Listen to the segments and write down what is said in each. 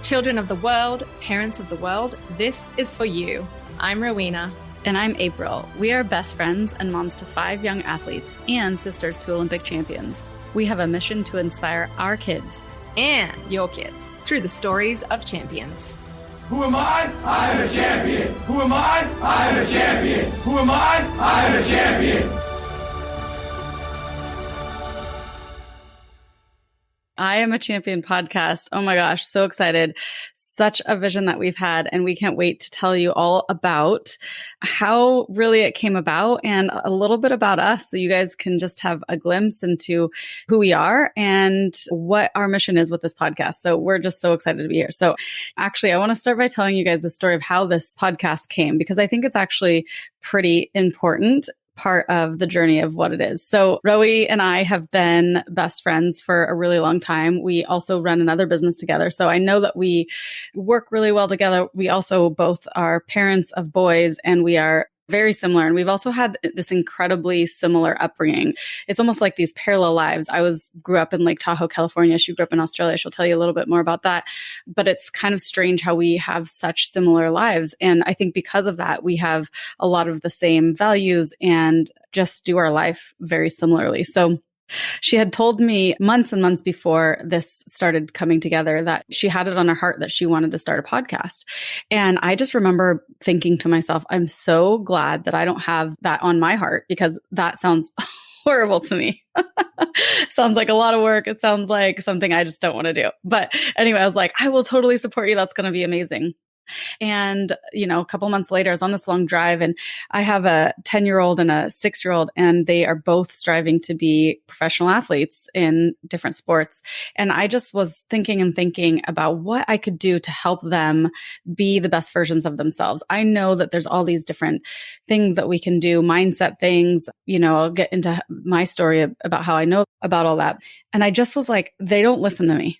Children of the world, parents of the world, this is for you. I'm Rowena. And I'm April. We are best friends and moms to 5 young athletes and sisters to Olympic champions. We have a mission to inspire our kids and your kids through the stories of champions. Who am I? I am a champion. Who am I? I am a champion. Who am I? I am a champion. I Am a Champion podcast. Oh my gosh, so excited. Such a vision that we've had, and we can't wait to tell you all about how really it came about and a little bit about us so you guys can just have a glimpse into who we are and what our mission is with this podcast. So we're just so excited to be here. So actually, I want to start by telling you guys the story of how this podcast came, because I think it's actually pretty important part of the journey of what it is. So Rowie and I have been best friends for a really long time. We also run another business together. So I know that we work really well together. We also both are parents of boys, and we are very similar. And we've also had this incredibly similar upbringing. It's almost like these parallel lives. Grew up in Lake Tahoe, California. She grew up in Australia. She'll tell you a little bit more about that. But it's kind of strange how we have such similar lives. And I think because of that, we have a lot of the same values and just do our life very similarly. So she had told me months and months before this started coming together that she had it on her heart that she wanted to start a podcast. And I just remember thinking to myself, I'm so glad that I don't have that on my heart, because that sounds horrible to me. Sounds like a lot of work. It sounds like something I just don't want to do. But anyway, I was like, I will totally support you. That's going to be amazing. And, a couple months later, I was on this long drive, and I have a 10-year-old and a 6-year-old, and they are both striving to be professional athletes in different sports. And I just was thinking about what I could do to help them be the best versions of themselves. I know that there's all these different things that we can do, mindset things. I'll get into my story about how I know about all that. And I just was like, they don't listen to me.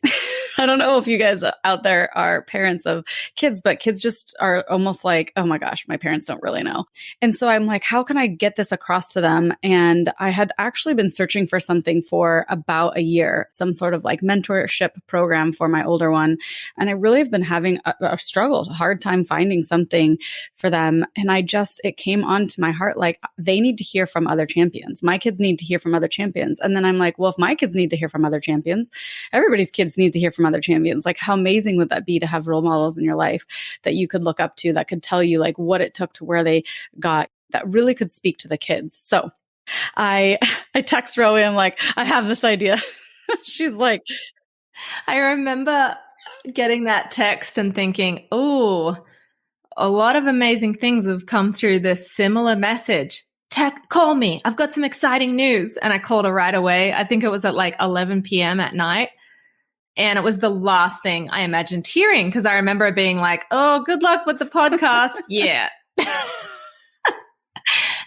I don't know if you guys out there are parents of kids, but kids just are almost like, oh my gosh, my parents don't really know. And so I'm like, how can I get this across to them? And I had actually been searching for something for about a year, some sort of like mentorship program for my older one. And I really have been having a hard time finding something for them. And it came onto my heart, like they need to hear from other champions. My kids need to hear from other champions. And then I'm like, well, if my kids need to hear from other champions, everybody's kids need to hear from other champions. Like, how amazing would that be to have role models in your life that you could look up to, that could tell you like what it took to where they got, that really could speak to the kids. So I text Rowie, I'm like, I have this idea. She's like, I remember getting that text and thinking, oh, a lot of amazing things have come through this similar message. Call me. I've got some exciting news. And I called her right away. I think it was at like 11 p.m. at night. And it was the last thing I imagined hearing, because I remember being like, oh, good luck with the podcast. Yeah. And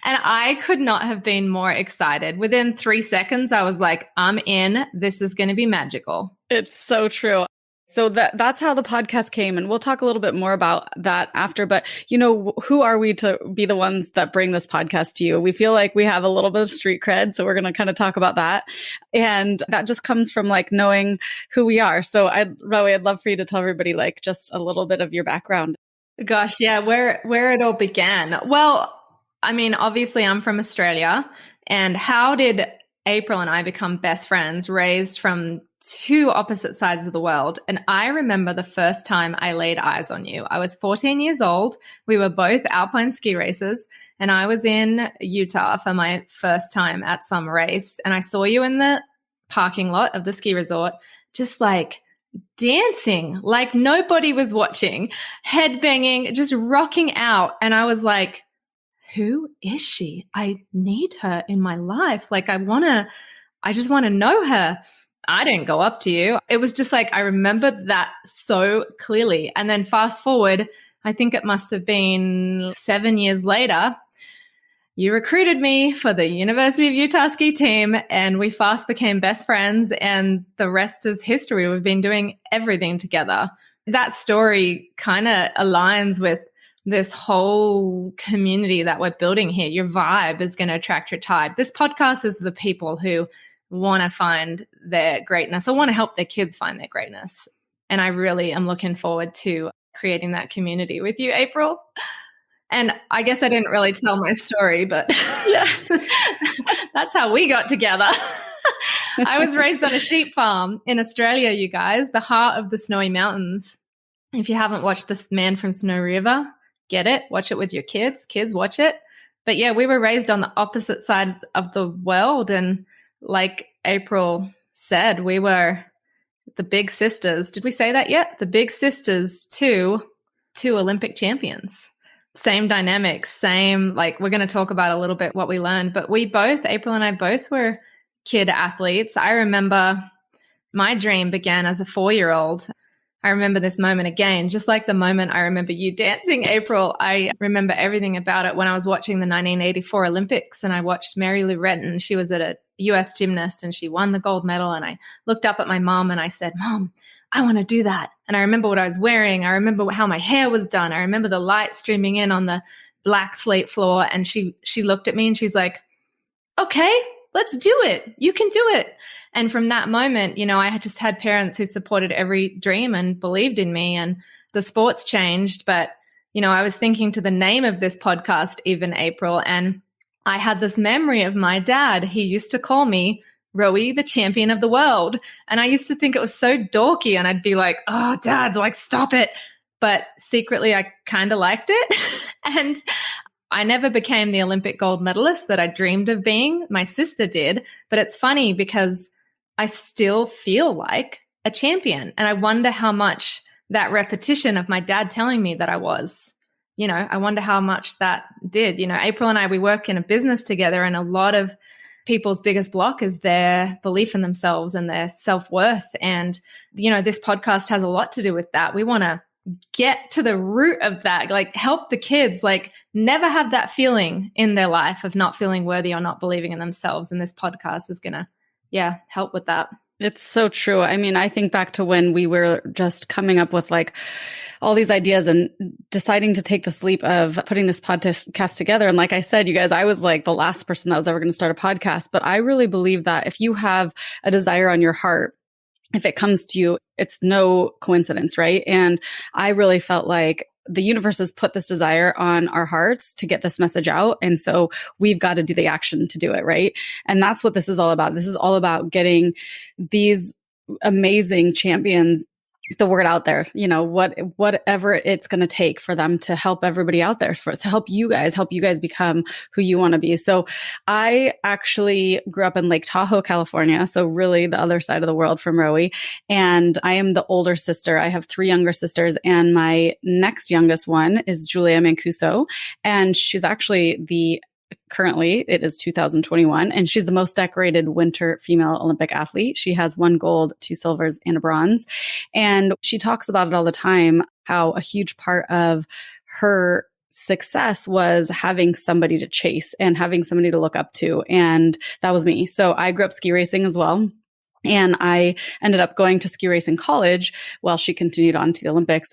I could not have been more excited. Within 3 seconds, I was like, I'm in. This is going to be magical. It's so true. So that's how the podcast came. And we'll talk a little bit more about that after. But, who are we to be the ones that bring this podcast to you? We feel like we have a little bit of street cred. So we're going to kind of talk about that. And that just comes from like knowing who we are. So Rowie, I'd love for you to tell everybody like just a little bit of your background. Gosh, yeah, where it all began. Well, I mean, obviously I'm from Australia. And how did April and I become best friends, raised from two opposite sides of the world? And I remember the first time I laid eyes on you. I was 14 years old. We were both alpine ski racers, and I was in Utah for my first time at some race. And I saw you in the parking lot of the ski resort, just like dancing, like nobody was watching, headbanging, just rocking out. And I was like, who is she? I need her in my life. Like, I just want to know her. I didn't go up to you. It was just like, I remember that so clearly. And then fast forward, I think it must have been 7 years later, you recruited me for the University of Utah ski team, and we fast became best friends, and the rest is history. We've been doing everything together. That story kind of aligns with this whole community that we're building here. Your vibe is going to attract your tide. This podcast is the people who want to find their greatness or want to help their kids find their greatness. And I really am looking forward to creating that community with you, April. And I guess I didn't really tell my story, but yeah, that's how we got together. I was raised on a sheep farm in Australia, you guys, the heart of the Snowy Mountains. If you haven't watched The Man from Snow River, get it. Watch it with your kids. Kids, watch it. But yeah, we were raised on the opposite sides of the world. And like April said, we were the big sisters. Did we say that yet? The big sisters to two Olympic champions. Same dynamics, same, like we're going to talk about a little bit what we learned. But we both, April and I both were kid athletes. I remember my dream began as a 4-year-old. I remember this moment again, just like the moment I remember you dancing, April. I remember everything about it when I was watching the 1984 Olympics and I watched Mary Lou Retton. She was at a US gymnast and she won the gold medal. And I looked up at my mom and I said, Mom, I want to do that. And I remember what I was wearing. I remember how my hair was done. I remember the light streaming in on the black slate floor. And she looked at me and she's like, okay, let's do it. You can do it. And from that moment, you know, I had just had parents who supported every dream and believed in me, and the sports changed. But, you know, I was thinking to the name of this podcast, even April, and I had this memory of my dad. He used to call me Rowie, the champion of the world. And I used to think it was so dorky and I'd be like, oh, Dad, like, stop it. But secretly, I kind of liked it. And I never became the Olympic gold medalist that I dreamed of being. My sister did. But it's funny because I still feel like a champion. And I wonder how much that repetition of my dad telling me that I was, you know, I wonder how much that did. You know, April and I, we work in a business together, and a lot of people's biggest block is their belief in themselves and their self-worth. And, you know, this podcast has a lot to do with that. We want to get to the root of that, like help the kids, like never have that feeling in their life of not feeling worthy or not believing in themselves. And this podcast is going to, help with that. It's so true. I mean, I think back to when we were just coming up with like all these ideas and deciding to take this leap of putting this podcast together. And like I said, you guys, I was like the last person that was ever going to start a podcast. But I really believe that if you have a desire on your heart, if it comes to you, it's no coincidence, right? And I really felt like the universe has put this desire on our hearts to get this message out. And so we've got to do the action to do it, right? And that's what this is all about. This is all about getting these amazing champions the word out there, you know, whatever it's going to take for them to help everybody out there, to help you guys become who you want to be. So I actually grew up in Lake Tahoe, California. So really the other side of the world from Rowie. And I am the older sister. I have 3 younger sisters, and my next youngest one is Julia Mancuso. And she's actually currently it is 2021, and she's the most decorated winter female Olympic athlete. She has 1 gold, 2 silvers, and a bronze. And she talks about it all the time, how a huge part of her success was having somebody to chase and having somebody to look up to. And that was me. So I grew up ski racing as well. And I ended up going to ski racing college while she continued on to the Olympics.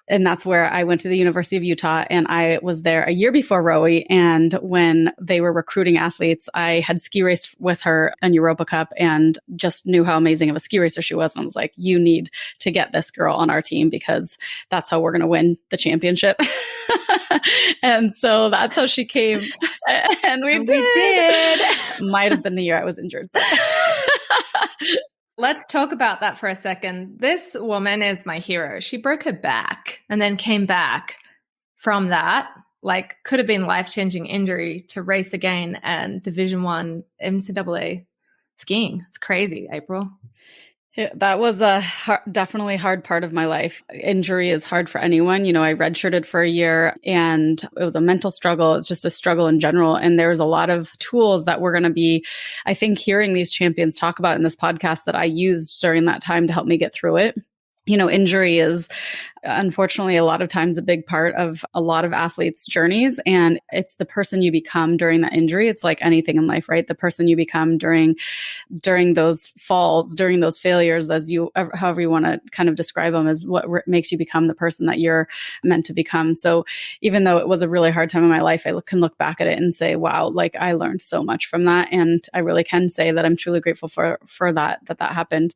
And that's where I went to the University of Utah. And I was there a year before Rowie. And when they were recruiting athletes, I had ski raced with her on Europa Cup and just knew how amazing of a ski racer she was. And I was like, you need to get this girl on our team because that's how we're going to win the championship. And so that's how she came. And we did. Might have been the year I was injured. Let's talk about that for a second. This woman is my hero. She broke her back and then came back from that, like could have been life-changing injury to race again and Division I NCAA skiing. It's crazy, April. Yeah, that was a definitely hard part of my life. Injury is hard for anyone. You know, I redshirted for a year and it was a mental struggle. It's just a struggle in general. And there's a lot of tools that we're going to be, I think, hearing these champions talk about in this podcast that I used during that time to help me get through it. You know, injury is unfortunately a lot of times a big part of a lot of athletes' journeys. And it's the person you become during that injury. It's like anything in life, right? The person you become during those falls, during those failures, however you want to kind of describe them, is what makes you become the person that you're meant to become. So even though it was a really hard time in my life, I can look back at it and say, wow, like I learned so much from that. And I really can say that I'm truly grateful for that happened.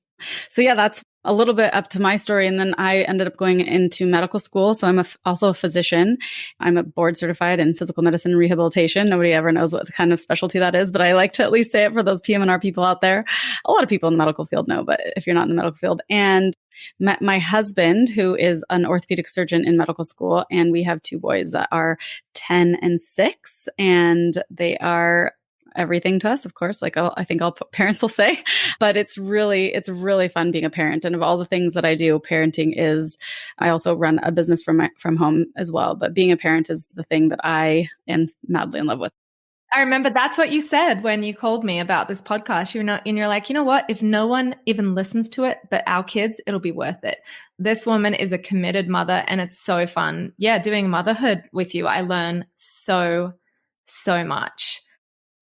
So yeah, that's a little bit up to my story. And then I ended up going into medical school. So I'm also a physician. I'm a board certified in physical medicine and rehabilitation. Nobody ever knows what kind of specialty that is, but I like to at least say it for those PM&R people out there. A lot of people in the medical field know, but if you're not in the medical field, and met my husband, who is an orthopedic surgeon in medical school. And we have 2 boys that are 10 and 6, and they are everything to us, of course, like I think all parents will say, but it's really fun being a parent. And of all the things that I do, parenting is, I also run a business from home as well. But being a parent is the thing that I am madly in love with. I remember that's what you said when you called me about this podcast. You're like, you know what? If no one even listens to it, but our kids, it'll be worth it. This woman is a committed mother, and it's so fun. Yeah, doing motherhood with you, I learn so much.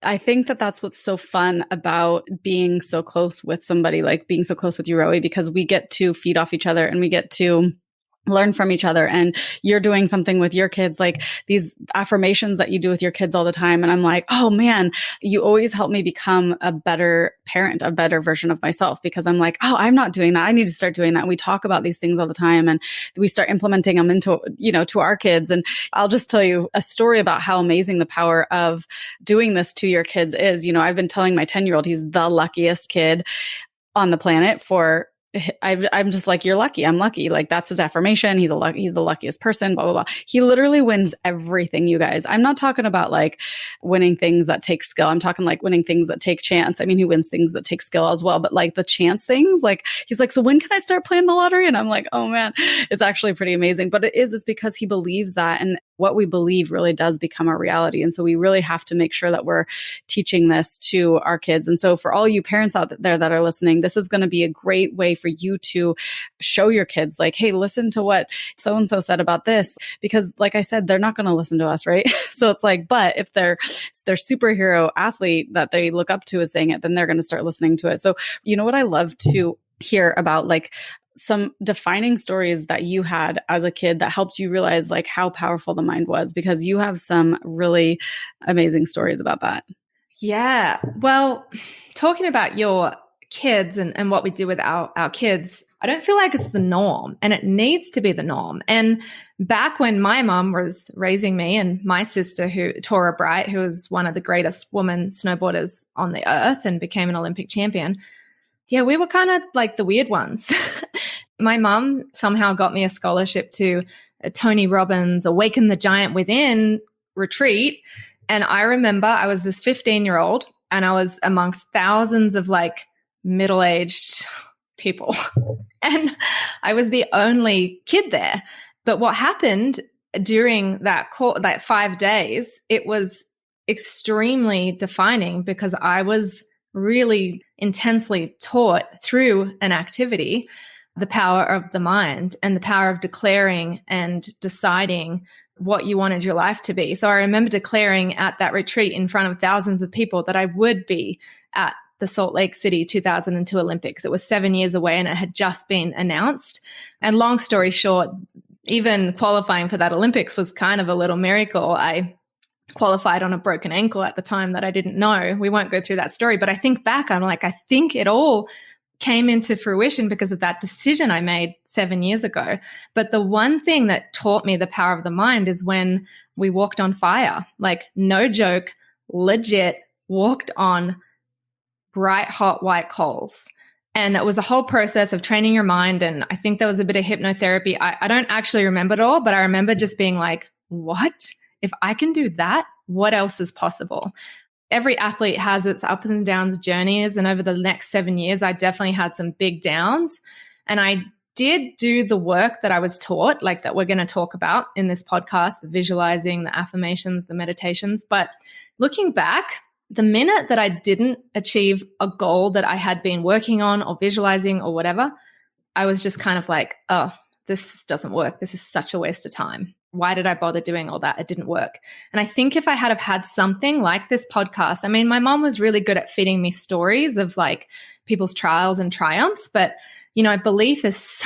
I think that that's what's so fun about being so close with somebody, like being so close with you, Rowie, because we get to feed off each other and we get to learn from each other. And you're doing something with your kids, like these affirmations that you do with your kids all the time. And I'm like, oh man, you always help me become a better parent, a better version of myself, because I'm like, oh, I'm not doing that. I need to start doing that. And we talk about these things all the time, and we start implementing them into, to our kids. And I'll just tell you a story about how amazing the power of doing this to your kids is. I've been telling my 10-year-old, he's the luckiest kid on the planet for I'm just like, you're lucky. I'm lucky. Like, that's his affirmation. He's the luckiest person, blah, blah, blah. He literally wins everything, you guys. I'm not talking about like winning things that take skill. I'm talking like winning things that take chance. I mean, he wins things that take skill as well, but like the chance things, like he's like, so when can I start playing the lottery? And I'm like, oh man, it's actually pretty amazing. But it's because he believes that, and what we believe really does become our reality. And so we really have to make sure that we're teaching this to our kids. And so for all you parents out there that are listening, this is going to be a great way for you to show your kids, like, hey, listen to what so-and-so said about this. Because like I said, they're not going to listen to us, right? So it's like, but if their superhero athlete that they look up to is saying it, then they're going to start listening to it. So you know what I love to hear about, like, some defining stories that you had as a kid that helped you realize like how powerful the mind was, because you have some really amazing stories about that. Yeah. Well, talking about your kids and what we do with our kids, I don't feel like it's the norm, and it needs to be the norm. And back when my mom was raising me, and my sister, Tora Bright, who was one of the greatest women snowboarders on the earth and became an Olympic champion, yeah, we were kind of like the weird ones. My mom somehow got me a scholarship to a Tony Robbins Awaken the Giant Within retreat. And I remember I was this 15-year-old, and I was amongst thousands of like middle-aged people. And I was the only kid there. But what happened during that 5 days, it was extremely defining, because I was really intensely taught through an activity the power of the mind and the power of declaring and deciding what you wanted your life to be. So I remember declaring at that retreat in front of thousands of people that I would be at the Salt Lake City 2002 Olympics. It was 7 years away, and it had just been announced. And long story short, even qualifying for that Olympics was kind of a little miracle. I qualified on a broken ankle at the time that I didn't know. We won't go through that story, but I think back, I'm like, I think it all came into fruition because of that decision I made 7 years ago. But the one thing that taught me the power of the mind is when we walked on fire, like no joke, legit walked on bright, hot, white coals. And it was a whole process of training your mind. And I think there was a bit of hypnotherapy. I don't actually remember it all, but I remember just being like, what? If I can do that, what else is possible? Every athlete has its ups and downs journeys. And over the next 7 years, I definitely had some big downs. And I did do the work that I was taught, like that we're going to talk about in this podcast, the visualizing, the affirmations, the meditations. But looking back, the minute that I didn't achieve a goal that I had been working on or visualizing or whatever, I was just kind of like, oh, this doesn't work. This is such a waste of time. Why did I bother doing all that? It didn't work. And I think if I had have had something like this podcast, I mean, my mom was really good at feeding me stories of like people's trials and triumphs, but belief is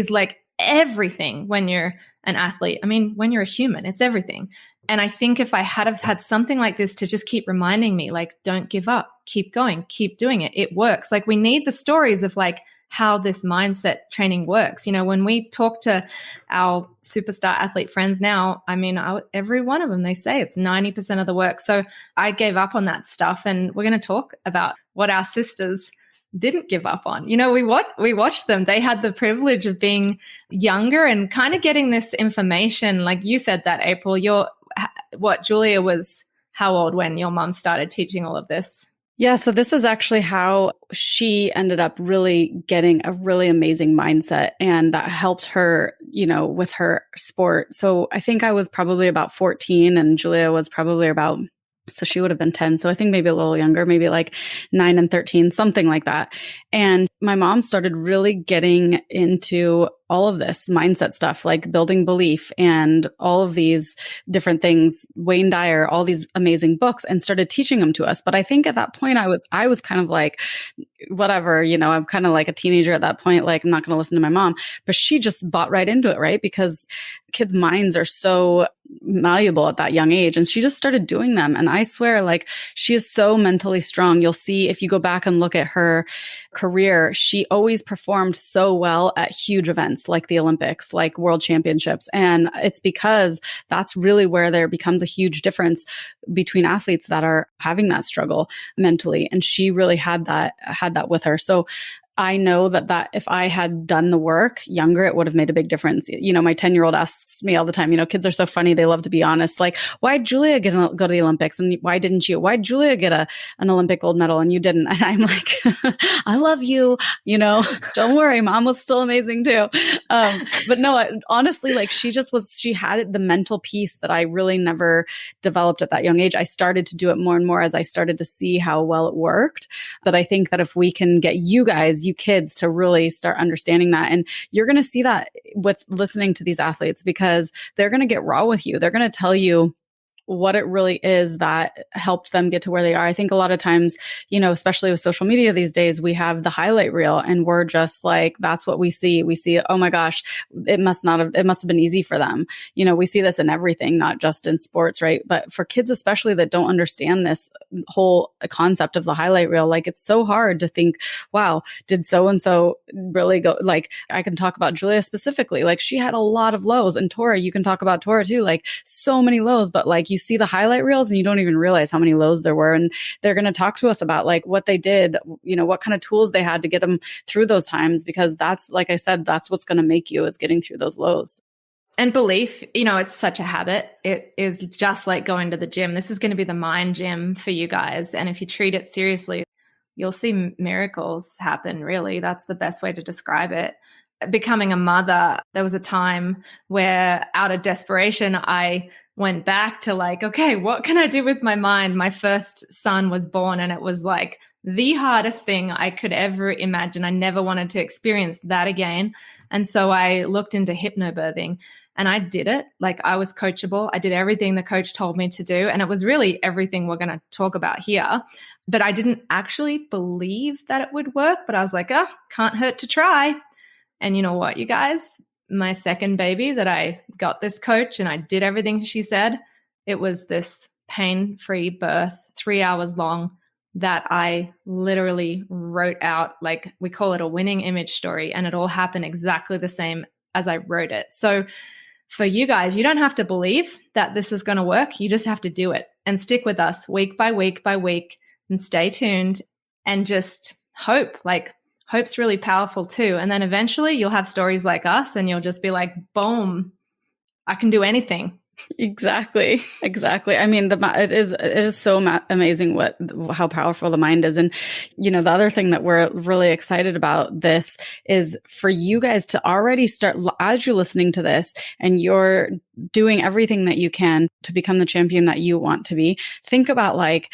like everything when you're an athlete. I mean, when you're a human, it's everything. And I think if I had have had something like this to just keep reminding me, like, don't give up, keep going, keep doing it. It works. Like, we need the stories of like how this mindset training works. When we talk to our superstar athlete friends now, I mean, every one of them, they say it's 90% of the work. So I gave up on that stuff, and we're going to talk about what our sisters didn't give up on. We watched them. They had the privilege of being younger and kind of getting this information. Like you said that, April, Julia was how old when your mom started teaching all of this? Yeah, so this is actually how she ended up really getting a really amazing mindset, and that helped her, with her sport. So I think I was probably about 14 and Julia was probably so she would have been 10. So I think maybe a little younger, maybe like 9 and 13, something like that. And my mom started really getting into all of this mindset stuff, like building belief and all of these different things, Wayne Dyer, all these amazing books, and started teaching them to us. But I think at that point I was kind of like, whatever, I'm kind of like a teenager at that point, like I'm not going to listen to my mom, but she just bought right into it, right? Because kids' minds are so malleable at that young age. And she just started doing them. And I swear, like, she is so mentally strong. You'll see if you go back and look at her career, she always performed so well at huge events like the Olympics, like world championships. And it's because that's really where there becomes a huge difference between athletes that are having that struggle mentally. And she really had that with her. So I know that if I had done the work younger, it would have made a big difference. My 10-year-old asks me all the time, kids are so funny. They love to be honest. Like, why did Julia go to the Olympics? And why didn't you? Why did Julia get an Olympic gold medal and you didn't? And I'm like, I love you. Don't worry. Mom was still amazing too. But no, honestly, like she had the mental piece that I really never developed at that young age. I started to do it more and more as I started to see how well it worked. But I think that if we can get you kids to really start understanding that, and you're going to see that with listening to these athletes, because they're going to get raw with you. They're going to tell you what it really is that helped them get to where they are. I think a lot of times, especially with social media these days, we have the highlight reel and we're just like, that's what we see. We see, oh my gosh, it must have been easy for them. We see this in everything, not just in sports, right? But for kids, especially that don't understand this whole concept of the highlight reel, like it's so hard to think, wow, did so-and-so really go? Like I can talk about Julia specifically, like she had a lot of lows, and Tora, you can talk about Tora too, like so many lows, but like you see the highlight reels and you don't even realize how many lows there were. And they're going to talk to us about like what they did, what kind of tools they had to get them through those times, because that's, like I said, that's what's going to make you, is getting through those lows. And belief, it's such a habit. It is just like going to the gym. This is going to be the mind gym for you guys. And if you treat it seriously, you'll see miracles happen, really. That's the best way to describe it. Becoming a mother, there was a time where out of desperation, I went back to like, okay, what can I do with my mind? My first son was born and it was like the hardest thing I could ever imagine. I never wanted to experience that again. And so I looked into hypnobirthing and I did it. Like I was coachable. I did everything the coach told me to do. And it was really everything we're going to talk about here. But I didn't actually believe that it would work. But I was like, can't hurt to try. And you know what, you guys? My second baby that I got this coach and I did everything she said, it was this pain-free birth, 3 hours long, that I literally wrote out, like we call it a winning image story, and it all happened exactly the same as I wrote it. So for you guys, you don't have to believe that this is going to work. You just have to do it and stick with us week by week by week and stay tuned and just hope. Like hope's really powerful too. And then eventually you'll have stories like us and you'll just be like, boom, I can do anything. Exactly. I mean, it is so amazing how powerful the mind is. And, the other thing that we're really excited about this is for you guys to already start, as you're listening to this and you're doing everything that you can to become the champion that you want to be, think about like,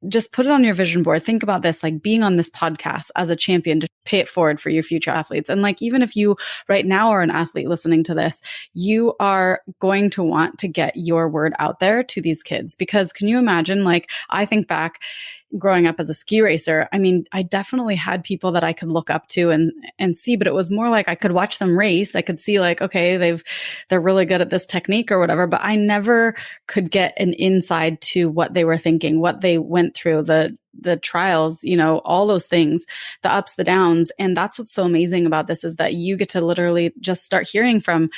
just put it on your vision board. Think about this, like being on this podcast as a champion to pay it forward for your future athletes. And like, even if you right now are an athlete listening to this, you are going to want to get your word out there to these kids, because can you imagine, like, I think back, growing up as a ski racer, I mean, I definitely had people that I could look up to and see, but it was more like I could watch them race. I could see like, okay, they're really good at this technique or whatever, but I never could get an insight to what they were thinking, what they went through, the trials, you know, all those things, the ups, the downs. And that's what's so amazing about this, is that you get to literally just start hearing from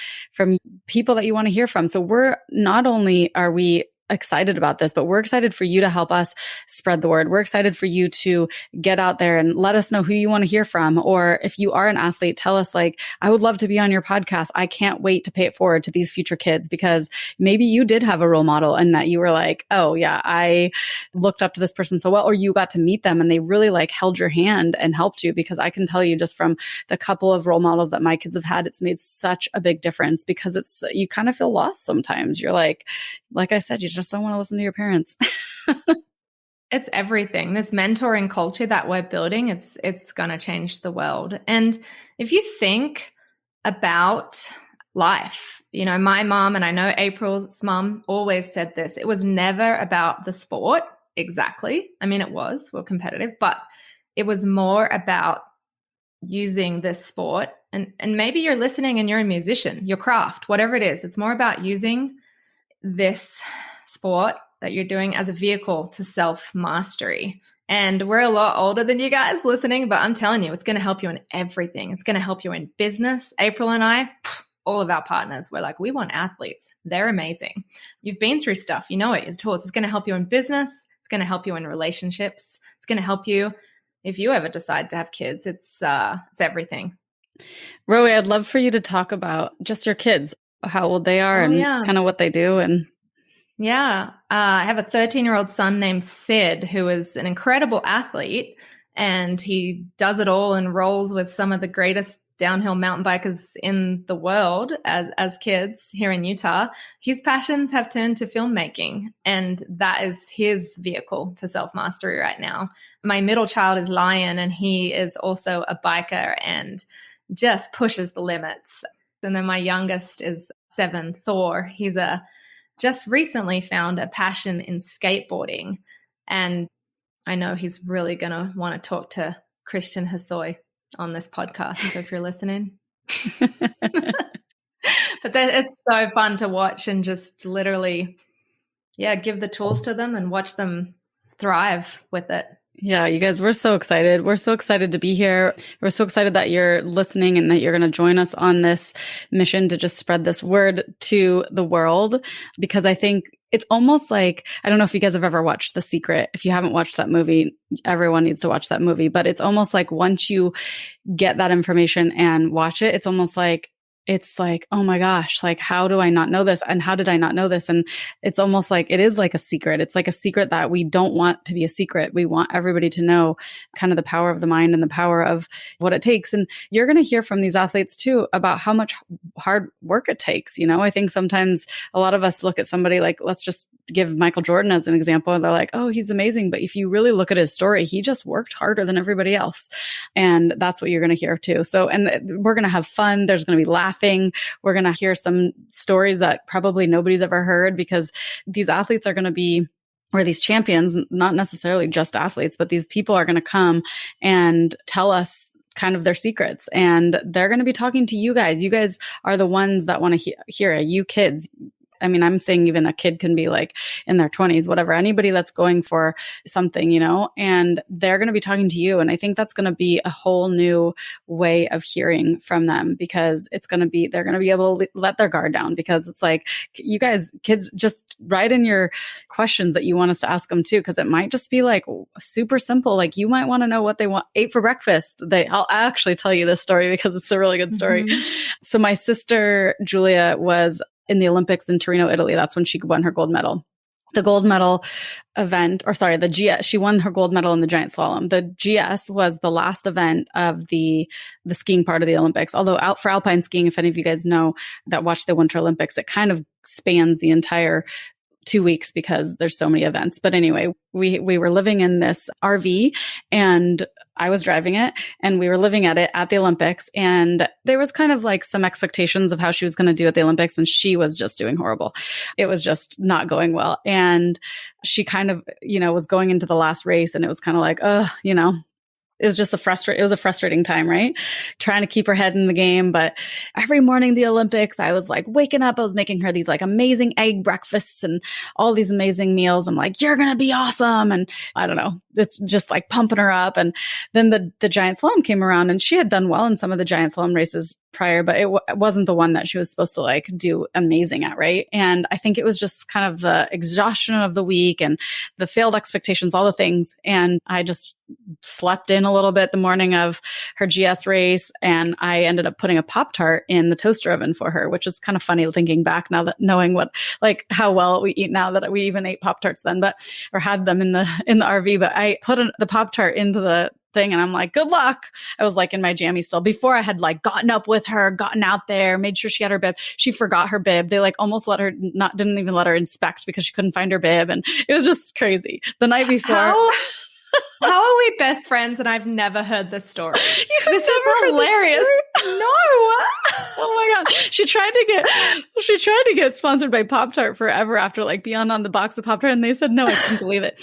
people that you want to hear from. So we're not only are we excited about this, but we're excited for you to help us spread the word. We're excited for you to get out there and let us know who you want to hear from. Or if you are an athlete, tell us like, I would love to be on your podcast. I can't wait to pay it forward to these future kids, because maybe you did have a role model and that you were like, oh yeah, I looked up to this person so well, or you got to meet them and they really like held your hand and helped you. Because I can tell you just from the couple of role models that my kids have had, it's made such a big difference, because you kind of feel lost sometimes. You're like I said, you just don't want to listen to your parents. It's everything. This mentoring culture that we're building, it's going to change the world. And if you think about life, you know, my mom, and I know April's mom always said this, it was never about the sport exactly. I mean, we're competitive, but it was more about using this sport. And maybe you're listening and you're a musician, your craft, whatever it is. It's more about using this sport that you're doing as a vehicle to self-mastery. And we're a lot older than you guys listening, but I'm telling you, it's going to help you in everything. It's going to help you in business. April and I, all of our partners, we're like, we want athletes. They're amazing. You've been through stuff. You know it. Your tools. It's going to help you in business. It's going to help you in relationships. It's going to help you if you ever decide to have kids. It's everything. Rowie, I'd love for you to talk about just your kids, how old they are kind of what they do. And yeah, I have a 13-year-old son named Sid, who is an incredible athlete, and he does it all and rolls with some of the greatest downhill mountain bikers in the world as kids here in Utah. His passions have turned to filmmaking, and that is his vehicle to self-mastery right now. My middle child is Lion, and he is also a biker and just pushes the limits. And then my youngest is 7, Thor. He's just recently found a passion in skateboarding. And I know he's really going to want to talk to Christian Hosoi on this podcast. So if you're listening. But it's so fun to watch and just literally, give the tools to them and watch them thrive with it. Yeah, you guys, we're so excited. We're so excited to be here. We're so excited that you're listening and that you're going to join us on this mission to just spread this word to the world, because I think it's almost like, I don't know if you guys have ever watched The Secret. If you haven't watched that movie, everyone needs to watch that movie. But it's almost like once you get that information and watch it, it's like, oh my gosh, like, how do I not know this? And how did I not know this? And it's almost like, it is like a secret. It's like a secret that we don't want to be a secret. We want everybody to know kind of the power of the mind and the power of what it takes. And you're going to hear from these athletes too about how much hard work it takes. You know, I think sometimes a lot of us look at somebody like, let's just give Michael Jordan as an example. And they're like, oh, he's amazing. But if you really look at his story, he just worked harder than everybody else. And that's what you're going to hear too. So, and we're going to have fun. There's going to be laughing. We're going to hear some stories that probably nobody's ever heard, because these athletes are going to be, or these champions, not necessarily just athletes, but these people are going to come and tell us kind of their secrets. And they're going to be talking to you guys. You guys are the ones that want to hear it. You kids. I mean, I'm saying even a kid can be like in their 20s, whatever, anybody that's going for something, you know, and they're going to be talking to you. And I think that's going to be a whole new way of hearing from them, because they're going to be able to let their guard down, because it's like, you guys, kids, just write in your questions that you want us to ask them too. Cause it might just be like super simple. Like, you might want to know what they ate for breakfast. I'll actually tell you this story because it's a really good story. Mm-hmm. So my sister, Julia, was in the Olympics in Torino, Italy. That's when she won her gold medal. The gold medal event, the GS, she won her gold medal in the giant slalom. The GS was the last event of the skiing part of the Olympics. Although out for alpine skiing, if any of you guys know that watch the Winter Olympics, it kind of spans the entire 2 weeks because there's so many events. But anyway, we were living in this RV, and I was driving it and we were living at it at the Olympics. And there was kind of like some expectations of how she was going to do at the Olympics. And she was just doing horrible. It was just not going well. And she kind of, was going into the last race and it was kind of like, it was just it was a frustrating time, right? Trying to keep her head in the game. But every morning, the Olympics, I was like waking up, I was making her these like amazing egg breakfasts and all these amazing meals. I'm like, you're going to be awesome. And I don't know, it's just like pumping her up. And then the giant slalom came around and she had done well in some of the giant slalom races prior, but it wasn't the one that she was supposed to like do amazing at. Right. And I think it was just kind of the exhaustion of the week and the failed expectations, all the things. And I just slept in a little bit the morning of her GS race. And I ended up putting a Pop-Tart in the toaster oven for her, which is kind of funny thinking back now that knowing how well we eat now that we even ate Pop-Tarts then, or had them in the RV. But I put the Pop-Tart into the thing and I'm like, good luck. I was like in my jammies still before I had like gotten up with her, gotten out there, made sure she had her bib. She forgot her bib. They like almost didn't even let her inspect because she couldn't find her bib. And it was just crazy. The night before. How are we best friends and I've never heard this story? This is hilarious. No. Oh my God. She tried to get sponsored by Pop-Tart forever after like being on the box of Pop-Tart and they said no, I couldn't believe it.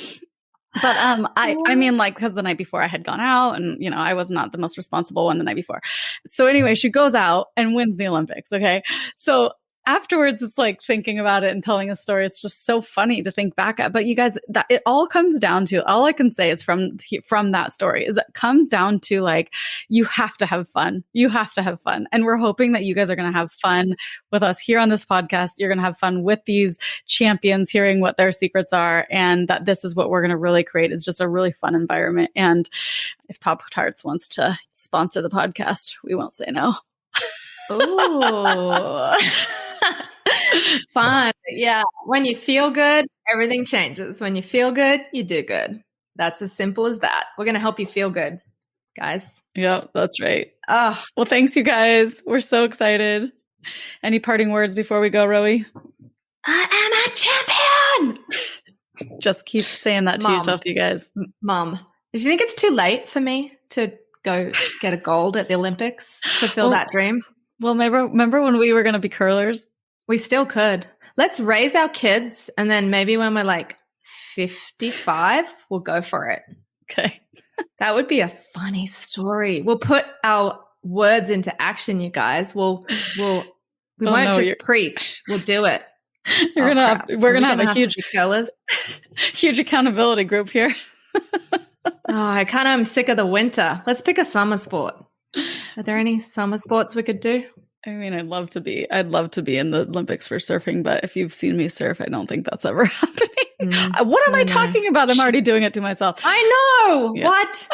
But I mean, like, because the night before I had gone out and, I was not the most responsible one the night before. So anyway, she goes out and wins the Olympics. Okay. So afterwards, it's like thinking about it and telling a story. It's just so funny to think back at. But you guys, that it all comes down to, all I can say is from that story is it comes down to like, you have to have fun. You have to have fun. And we're hoping that you guys are going to have fun with us here on this podcast. You're going to have fun with these champions, hearing what their secrets are. And that this is what we're going to really create is just a really fun environment. And if Pop-Tarts wants to sponsor the podcast, we won't say no. Ooh. Fun. Yeah. When you feel good, everything changes. When you feel good, you do good. That's as simple as that. We're going to help you feel good, guys. Yep, that's right. Oh. Well, thanks, you guys. We're so excited. Any parting words before we go, Rowie? I am a champion. Just keep saying that to yourself, you guys. Mom, do you think it's too late for me to go get a gold at the Olympics to fulfill that dream? Well, remember when we were going to be curlers? We still could. Let's raise our kids, and then maybe when we're like 55, we'll go for it. Okay. That would be a funny story. We'll put our words into action, you guys. We won't just preach. We'll do it. We're gonna have a huge accountability group here. I kind of am sick of the winter. Let's pick a summer sport. Are there any summer sports we could do? I mean, I'd love to be in the Olympics for surfing, but if you've seen me surf, I don't think that's ever happening. What am I talking about? I'm already doing it to myself. I know. Yeah. What?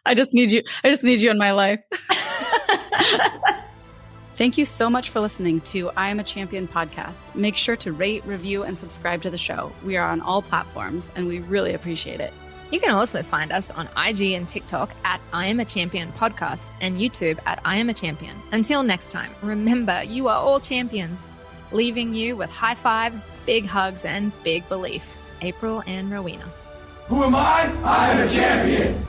I just need you in my life. Thank you so much for listening to I Am a Champion podcast. Make sure to rate, review, and subscribe to the show. We are on all platforms, and we really appreciate it. You can also find us on IG and TikTok at I Am a Champion Podcast and YouTube at I Am a Champion. Until next time, remember, you are all champions, leaving you with high fives, big hugs, and big belief. April and Rowena. Who am I? I am a champion.